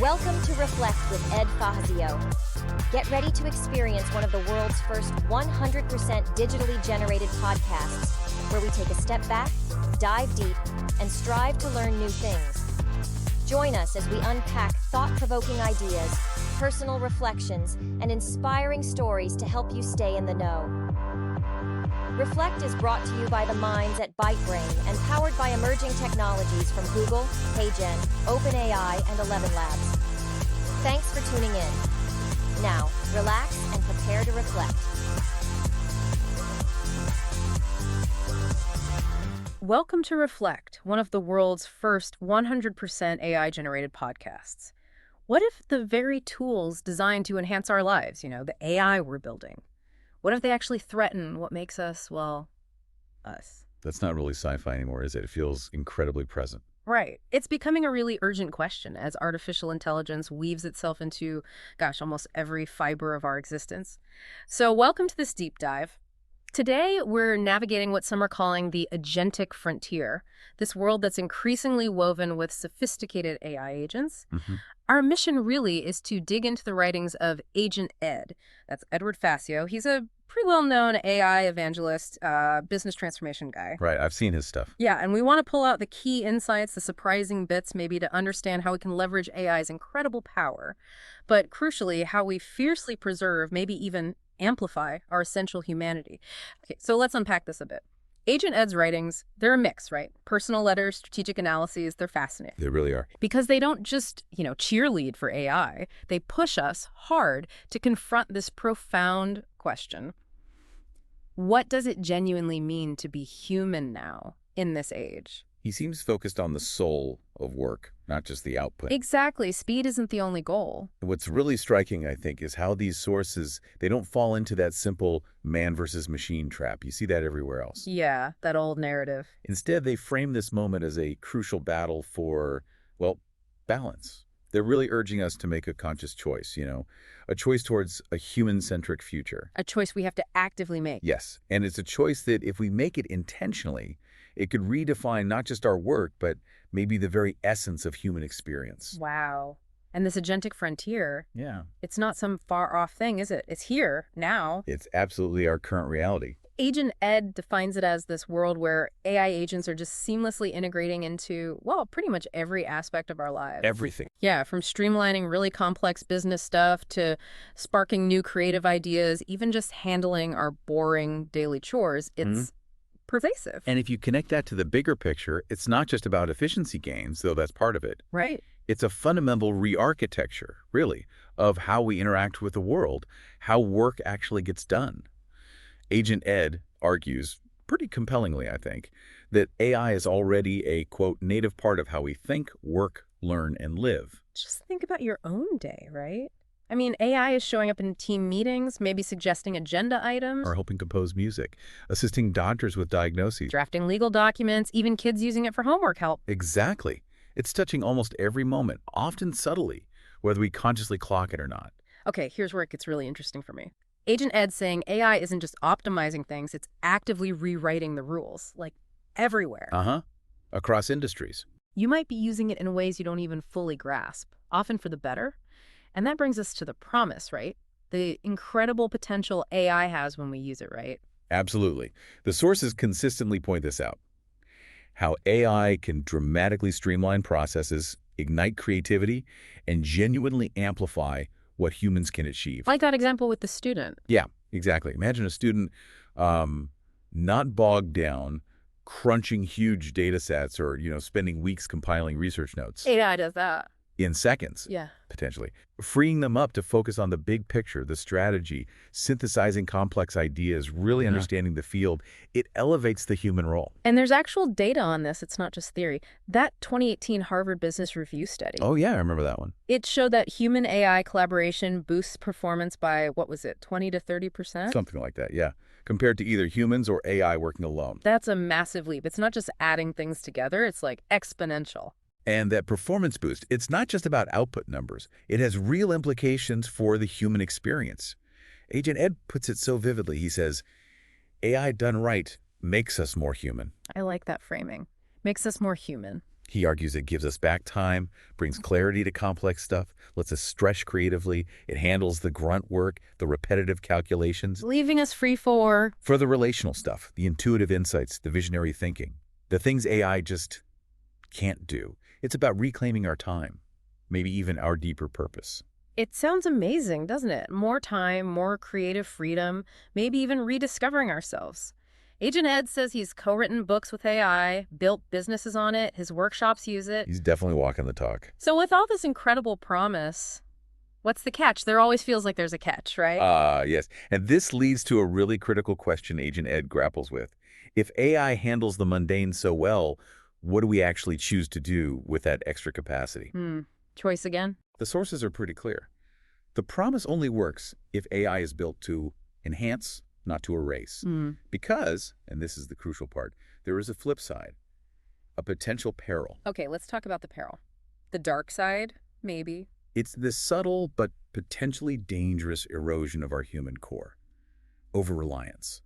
Welcome to Reflect with Ed Fassio. Get ready to experience one of the world's first 100% digitally generated podcasts, where we take a step back, dive deep, and strive to learn new things. Join us as we unpack thought-provoking ideas, personal reflections, and inspiring stories to help you stay in the know. Reflect is brought to you by the minds at ByteBrain and powered by emerging technologies from Google, HeyGen, OpenAI, and 11 Labs. Thanks for tuning in. Now, relax and prepare to reflect. Welcome to Reflect, one of the world's first 100% AI-generated podcasts. What if the very tools designed to enhance our lives, the AI we're building, what if they actually threaten what makes us, well, us? That's not really sci-fi anymore, is it? It feels incredibly present. Right. It's becoming a really urgent question as artificial intelligence weaves itself into, almost every fiber of our existence. So welcome to this deep dive. Today, we're navigating what some are calling the Agentic Frontier, this world that's increasingly woven with sophisticated AI agents. Our mission really is to dig into the writings of Agent Ed. That's Edward Fassio. He's a pretty well-known AI evangelist, business transformation guy. Right, I've seen his stuff. Yeah, and we want to pull out the key insights, the surprising bits, maybe to understand how we can leverage AI's incredible power, but crucially, how we fiercely preserve, maybe even amplify our essential humanity. Okay, so let's unpack this a bit. Agent Ed's writings, they're a mix, right? Personal letters, strategic analyses, they're fascinating. They really are. Because they don't just, cheerlead for AI. They push us hard to confront this profound question. What does it genuinely mean to be human now in this age? He seems focused on the soul of work, not just the output. Exactly. Speed isn't the only goal. What's really striking, I think, is how these sources, they don't fall into that simple man versus machine trap. You see that everywhere else. Yeah, that old narrative. Instead, they frame this moment as a crucial battle for, well, balance. They're really urging us to make a conscious choice, a choice towards a human-centric future. A choice we have to actively make. Yes, and it's a choice that if we make it intentionally, it could redefine not just our work, but maybe the very essence of human experience. Wow. And this agentic frontier, Yeah. It's not some far-off thing, is it? It's here, now. It's absolutely our current reality. Agent Ed defines it as this world where AI agents are just seamlessly integrating into, pretty much every aspect of our lives. Everything. Yeah, from streamlining really complex business stuff to sparking new creative ideas, even just handling our boring daily chores. It's pervasive. And if you connect that to the bigger picture, it's not just about efficiency gains, though that's part of it. Right. It's a fundamental re-architecture, really, of how we interact with the world, how work actually gets done. Agent Ed argues, pretty compellingly, I think, that AI is already a, quote, native part of how we think, work, learn, and live. Just think about your own day, right? I mean, AI is showing up in team meetings, maybe suggesting agenda items. Or helping compose music, assisting doctors with diagnoses. Drafting legal documents, even kids using it for homework help. Exactly. It's touching almost every moment, often subtly, whether we consciously clock it or not. Okay, here's where it gets really interesting for me. Agent Ed's saying AI isn't just optimizing things, it's actively rewriting the rules, like everywhere. Across industries. You might be using it in ways you don't even fully grasp, often for the better. And that brings us to the promise, right? The incredible potential AI has when we use it, right? Absolutely. The sources consistently point this out. How AI can dramatically streamline processes, ignite creativity, and genuinely amplify what humans can achieve. Like that example with the student. Yeah, exactly. Imagine a student not bogged down, crunching huge data sets or, spending weeks compiling research notes. AI does that. In seconds, Yeah. potentially. Freeing them up to focus on the big picture, the strategy, synthesizing complex ideas, really understanding the field. It elevates the human role. And there's actual data on this. It's not just theory. That 2018 Harvard Business Review study. Oh, yeah, I remember that one. It showed that human AI collaboration boosts performance by, 20 to 30%? Something like that, yeah. Compared to either humans or AI working alone. That's a massive leap. It's not just adding things together. It's like exponential. And that performance boost, it's not just about output numbers. It has real implications for the human experience. Agent Ed puts it so vividly. He says, AI done right makes us more human. I like that framing. Makes us more human. He argues it gives us back time, brings clarity to complex stuff, lets us stretch creatively. It handles the grunt work, the repetitive calculations. Leaving us free for... For the relational stuff, the intuitive insights, the visionary thinking, the things AI just can't do. It's about reclaiming our time, maybe even our deeper purpose. It sounds amazing, doesn't it? More time, more creative freedom, maybe even rediscovering ourselves. Agent Ed says he's co-written books with AI, built businesses on it, his workshops use it. He's definitely walking the talk. So with all this incredible promise, what's the catch? There always feels like there's a catch, right? Yes. And this leads to a really critical question Agent Ed grapples with. If AI handles the mundane so well, what do we actually choose to do with that extra capacity? Choice again? The sources are pretty clear. The promise only works if AI is built to enhance, not to erase. Because, and this is the crucial part, there is a flip side, a potential peril. Okay, let's talk about the peril. The dark side, maybe. It's this subtle but potentially dangerous erosion of our human core. Over-reliance.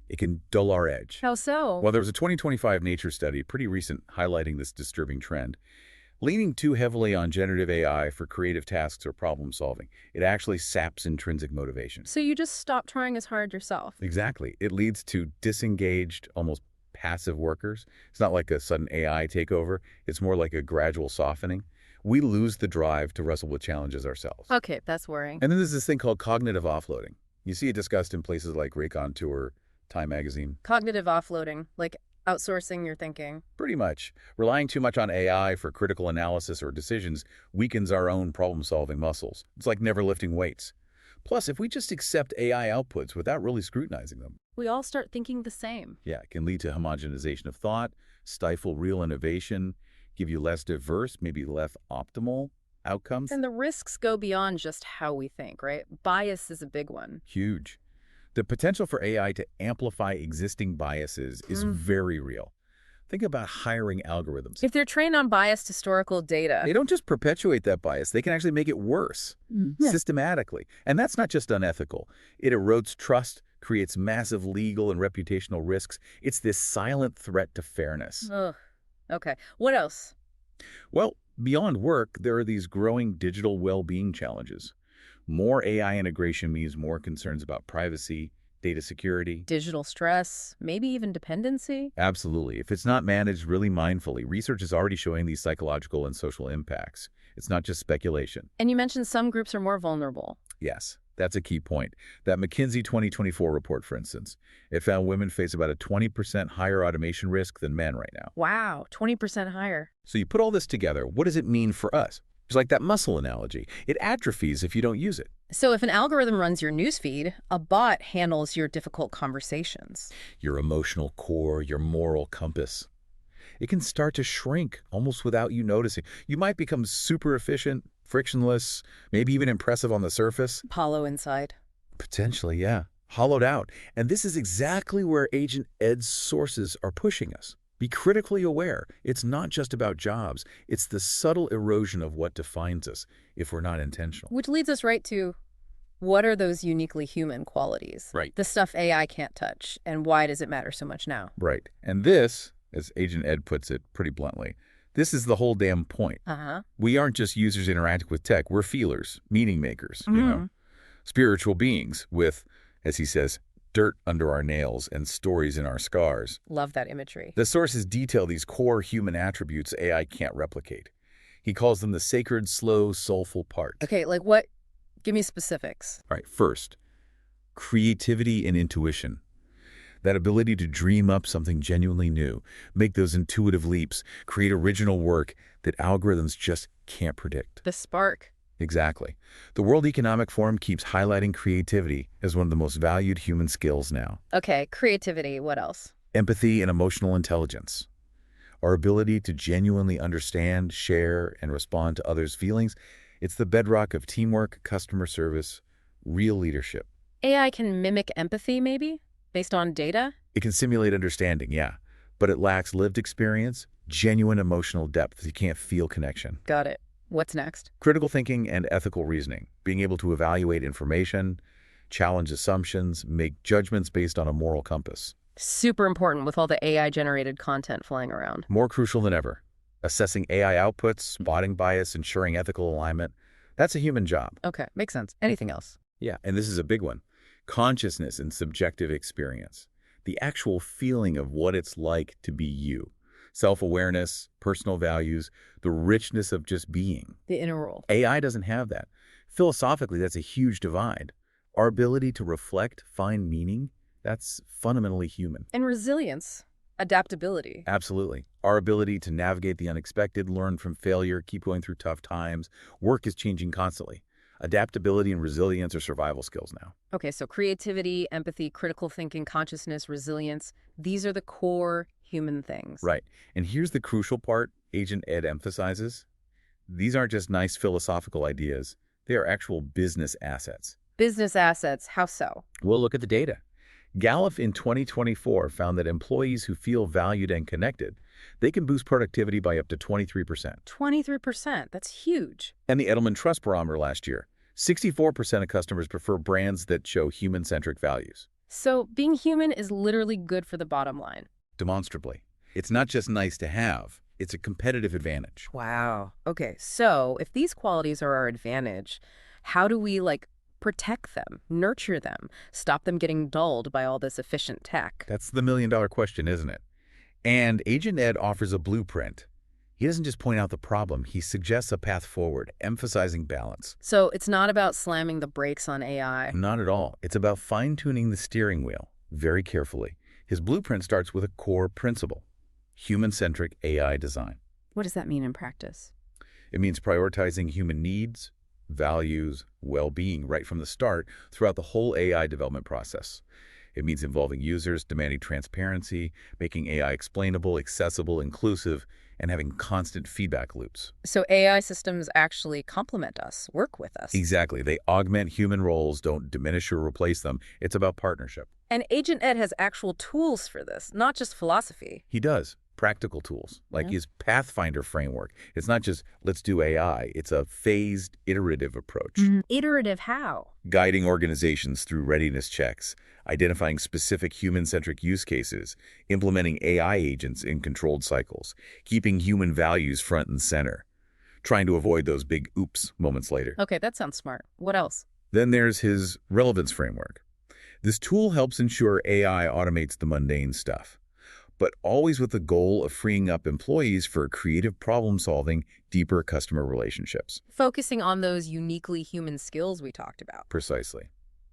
It can dull our edge. How so? Well, there was a 2025 Nature study, pretty recent, highlighting this disturbing trend. Leaning too heavily on generative AI for creative tasks or problem solving, it actually saps intrinsic motivation. So you just stop trying as hard yourself. Exactly. It leads to disengaged, almost passive workers. It's not like a sudden AI takeover. It's more like a gradual softening. We lose the drive to wrestle with challenges ourselves. Okay, that's worrying. And then there's this thing called cognitive offloading. You see it discussed in places like Raycon Tour, Time Magazine. Cognitive offloading, like outsourcing your thinking. Pretty much. Relying too much on AI for critical analysis or decisions weakens our own problem-solving muscles. It's like never lifting weights. Plus, if we just accept AI outputs without really scrutinizing them, We all start thinking the same. yeah, it can lead to homogenization of thought, stifle real innovation, give you less diverse, maybe less optimal outcomes. And the risks go beyond just how we think, right? Bias is a big one. Huge. The potential for AI to amplify existing biases is very real. Think about hiring algorithms. If they're trained on biased historical data... They don't just perpetuate that bias, they can actually make it worse, systematically. And that's not just unethical. It erodes trust, creates massive legal and reputational risks. It's this silent threat to fairness. Ugh. Okay. What else? Well, beyond work, there are these growing digital well-being challenges. More AI integration means more concerns about privacy, data security. Digital stress, maybe even dependency? Absolutely. If it's not managed really mindfully, research is already showing these psychological and social impacts. It's not just speculation. And you mentioned some groups are more vulnerable. Yes, that's a key point. That McKinsey 2024 report, for instance, it found women face about a 20% higher automation risk than men right now. Wow, 20% higher. So you put all this together, what does it mean for us? It's like that muscle analogy. It atrophies if you don't use it. So if an algorithm runs your newsfeed, a bot handles your difficult conversations. Your emotional core, your moral compass. It can start to shrink almost without you noticing. You might become super efficient, frictionless, maybe even impressive on the surface. Hollow inside. Potentially, yeah. Hollowed out. And this is exactly where Agent Ed's sources are pushing us. Be critically aware. It's not just about jobs. It's the subtle erosion of what defines us if we're not intentional. Which leads us right to, what are those uniquely human qualities? Right. The stuff AI can't touch, and why does it matter so much now? Right. And this, as Agent Ed puts it pretty bluntly, this is the whole damn point. We aren't just users interacting with tech. We're feelers, meaning makers, you know, spiritual beings with, as he says, dirt under our nails and stories in our scars. Love that imagery. The sources detail these core human attributes AI can't replicate. He calls them the sacred, slow, soulful part. Okay, like what? Give me specifics. All right, first, creativity and intuition. That ability to dream up something genuinely new, make those intuitive leaps, create original work that algorithms just can't predict. The spark. Exactly. The World Economic Forum keeps highlighting creativity as one of the most valued human skills now. Okay, creativity. What else? Empathy and emotional intelligence. Our ability to genuinely understand, share, and respond to others' feelings, it's the bedrock of teamwork, customer service, real leadership. AI can mimic empathy, maybe? Based on data? It can simulate understanding, yeah, but it lacks lived experience, genuine emotional depth. You can't feel connection. Got it. What's next? Critical thinking and ethical reasoning, being able to evaluate information, challenge assumptions, make judgments based on a moral compass. Super important with all the AI-generated content flying around. More crucial than ever. Assessing AI outputs, spotting bias, ensuring ethical alignment. That's a human job. Okay, makes sense. Anything else? Yeah, and this is a big one. Consciousness and subjective experience. The actual feeling of what it's like to be you. Self-awareness, personal values, the richness of just being. The inner world. AI doesn't have that. Philosophically, that's a huge divide. Our ability to reflect, find meaning, that's fundamentally human. And resilience, adaptability. Absolutely. Our ability to navigate the unexpected, learn from failure, keep going through tough times. Work is changing constantly. Adaptability and resilience are survival skills now. Okay, so creativity, empathy, critical thinking, consciousness, resilience, these are the core human things. Right. And here's the crucial part Agent Ed emphasizes. These aren't just nice philosophical ideas. They are actual business assets. Business assets, how so? We'll look at the data. Gallup in 2024 found that employees who feel valued and connected, they can boost productivity by up to 23%. 23%, that's huge. And the Edelman Trust Barometer last year, 64% of customers prefer brands that show human-centric values. So being human is literally good for the bottom line. Demonstrably. It's not just nice to have, it's a competitive advantage. Wow. Okay, so if these qualities are our advantage, how do we, protect them, nurture them, stop them getting dulled by all this efficient tech? That's the million-dollar question, isn't it? And Agent Ed offers a blueprint. He doesn't just point out the problem, he suggests a path forward, emphasizing balance. So it's not about slamming the brakes on AI. Not at all. It's about fine-tuning the steering wheel, very carefully. His blueprint starts with a core principle, human-centric AI design. What does that mean in practice? It means prioritizing human needs, values, well-being right from the start throughout the whole AI development process. It means involving users, demanding transparency, making AI explainable, accessible, inclusive, and having constant feedback loops. So AI systems actually complement us, work with us. Exactly. They augment human roles, don't diminish or replace them. It's about partnership. And Agent Ed has actual tools for this, not just philosophy. He does. Practical tools, like his Pathfinder framework. It's not just, let's do AI. It's a phased, iterative approach. Iterative how? Guiding organizations through readiness checks, identifying specific human-centric use cases, implementing AI agents in controlled cycles, keeping human values front and center, trying to avoid those big oops moments later. Okay, that sounds smart. What else? Then there's his relevance framework. This tool helps ensure AI automates the mundane stuff, but always with the goal of freeing up employees for creative problem-solving, deeper customer relationships. Focusing on those uniquely human skills we talked about. Precisely.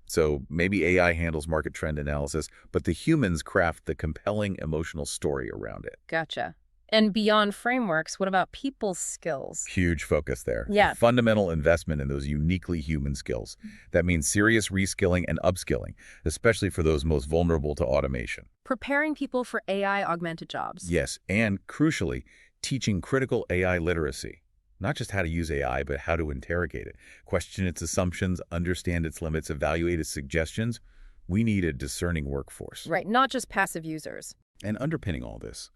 So maybe AI handles market trend analysis, but the humans craft the compelling emotional story around it. Gotcha. And beyond frameworks, what about people's skills? Huge focus there. Yeah. A fundamental investment in those uniquely human skills. That means serious reskilling and upskilling, especially for those most vulnerable to automation. Preparing people for AI-augmented jobs. Yes, and crucially, teaching critical AI literacy. Not just how to use AI, but how to interrogate it, question its assumptions, understand its limits, evaluate its suggestions. We need a discerning workforce. Right, not just passive users. And underpinning all this,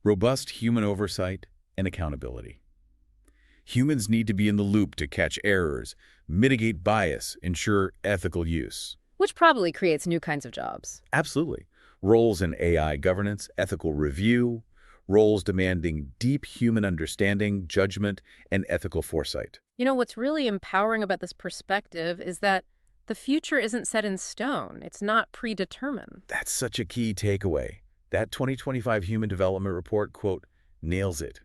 robust human oversight and accountability. Humans need to be in the loop to catch errors, mitigate bias, ensure ethical use. Which probably creates new kinds of jobs. Absolutely. Roles in AI governance, ethical review, roles demanding deep human understanding, judgment, and ethical foresight. You know, what's really empowering about this perspective is that the future isn't set in stone. It's not predetermined. That's such a key takeaway. That 2025 Human Development Report, quote, nails it.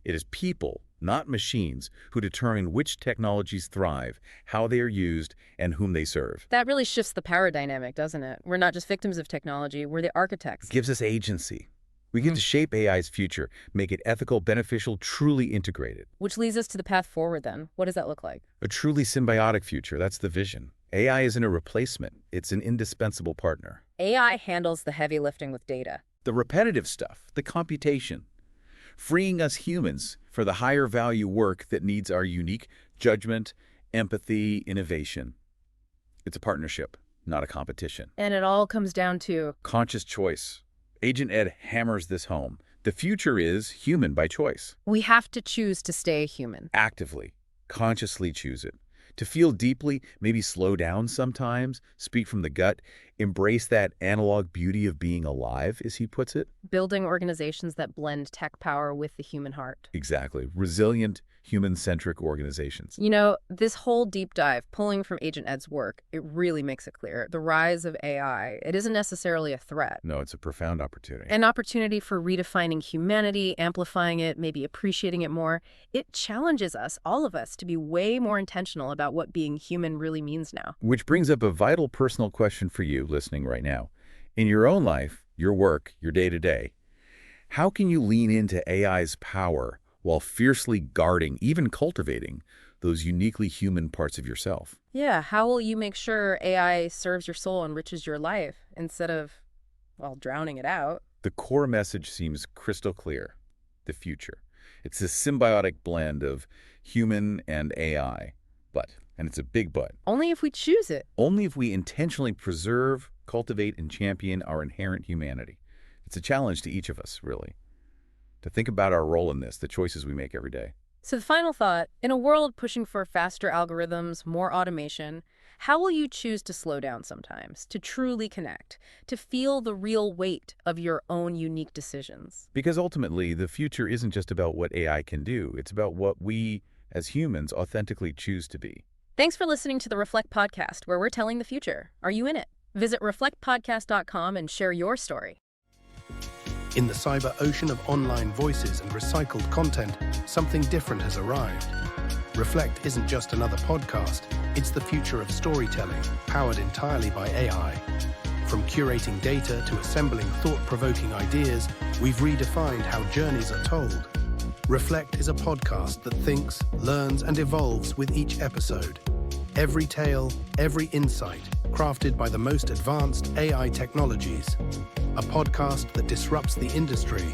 It is people, not machines, who determine which technologies thrive, how they are used, and whom they serve. That really shifts the power dynamic, doesn't it? We're not just victims of technology, we're the architects. It gives us agency. We get to shape AI's future, make it ethical, beneficial, truly integrated. Which leads us to the path forward then. What does that look like? A truly symbiotic future, that's the vision. AI isn't a replacement, it's an indispensable partner. AI handles the heavy lifting with data. The repetitive stuff, the computation, freeing us humans for the higher value work that needs our unique judgment, empathy, innovation. It's a partnership, not a competition. And it all comes down to Conscious choice. Agent Ed hammers this home. The future is human by choice. we have to choose to stay human. Actively, consciously choose it. To feel deeply, maybe slow down sometimes, speak from the gut, embrace that analog beauty of being alive, as he puts it. Building organizations that blend tech power with the human heart. Exactly. Resilient, human-centric organizations. You know, this whole deep dive, pulling from Agent Ed's work, it really makes it clear. The rise of AI, it isn't necessarily a threat. No, it's a profound opportunity. An opportunity for redefining humanity, amplifying it, maybe appreciating it more. It challenges us, all of us, to be way more intentional about what being human really means now. Which brings up a vital personal question for you listening right now. In your own life, your work, your day-to-day, how can you lean into AI's power while fiercely guarding, even cultivating, those uniquely human parts of yourself? Yeah, how will you make sure AI serves your soul, enriches your life, instead of, well, drowning it out? The core message seems crystal clear: the future. It's a symbiotic blend of human and AI. And it's a big but. Only if we choose it. Only if we intentionally preserve, cultivate, and champion our inherent humanity. It's a challenge to each of us, really, to think about our role in this, the choices we make every day. So the final thought, in a world pushing for faster algorithms, more automation, how will you choose to slow down sometimes, to truly connect, to feel the real weight of your own unique decisions? Because ultimately, the future isn't just about what AI can do. It's about what we, as humans, authentically choose to be. Thanks for listening to the Reflect Podcast, where we're telling the future. Are you in it? Visit reflectpodcast.com and share your story. In the cyber ocean of online voices and recycled content, something different has arrived. Reflect isn't just another podcast, it's the future of storytelling, powered entirely by AI. From curating data to assembling thought-provoking ideas, we've redefined how journeys are told. Reflect is a podcast that thinks, learns, and evolves with each episode. Every tale, every insight, crafted by the most advanced AI technologies. A podcast that disrupts the industry,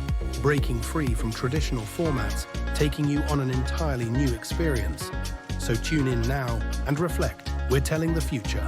breaking free from traditional formats, taking you on an entirely new experience. So tune in now and reflect. We're telling the future.